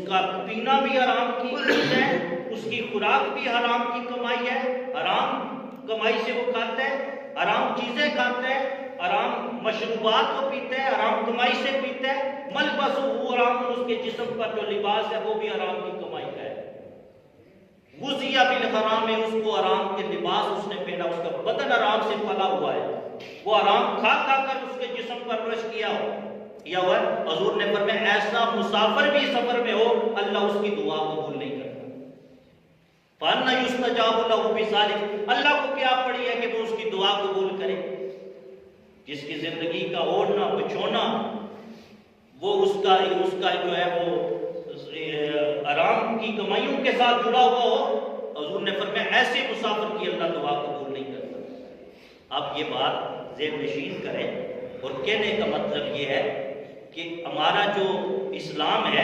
کا پینا بھی حرام کی چیز ہے، اس کی خوراک بھی حرام کی کمائی ہے، حرام کمائی سے وہ کھاتا ہے، حرام چیزیں کھاتا ہے، حرام مشروبات کو پیتا ہے، حرام کمائی سے پیتا ہے، ملبس وہ حرام، اس کے جسم پر جو لباس ہے وہ بھی حرام کی کمائی کا ہے۔ غذیہ بالحرام ہے، اس کو حرام کے لباس اس نے پہنا، اس کا بدن حرام سے پلا ہوا ہے، وہ حرام کھا کھا کر اس کے جسم پر رش کیا ہوا ہے۔ حضور نے فرمایا ایسا مسافر بھی سفر میں ہو اللہ اس کی دعا قبول نہیں کرتا۔ فَأَنَّ يُسْتَجَابُ لَهُ بِذَلِكَ، اللہ کو کیا پڑی ہے کہ وہ اس کی دعا قبول کرے؟ جس کی زندگی کا اوڑھنا بچھونا وہ اس کا جو ہے وہ حرام کی کمائیوں کے ساتھ جڑا ہوا ہو، حضور نے فرمایا ایسے مسافر کی اللہ دعا قبول نہیں کرتا۔ آپ یہ بات ذہن نشین کریں، اور کہنے کا مطلب یہ ہے کہ ہمارا جو اسلام ہے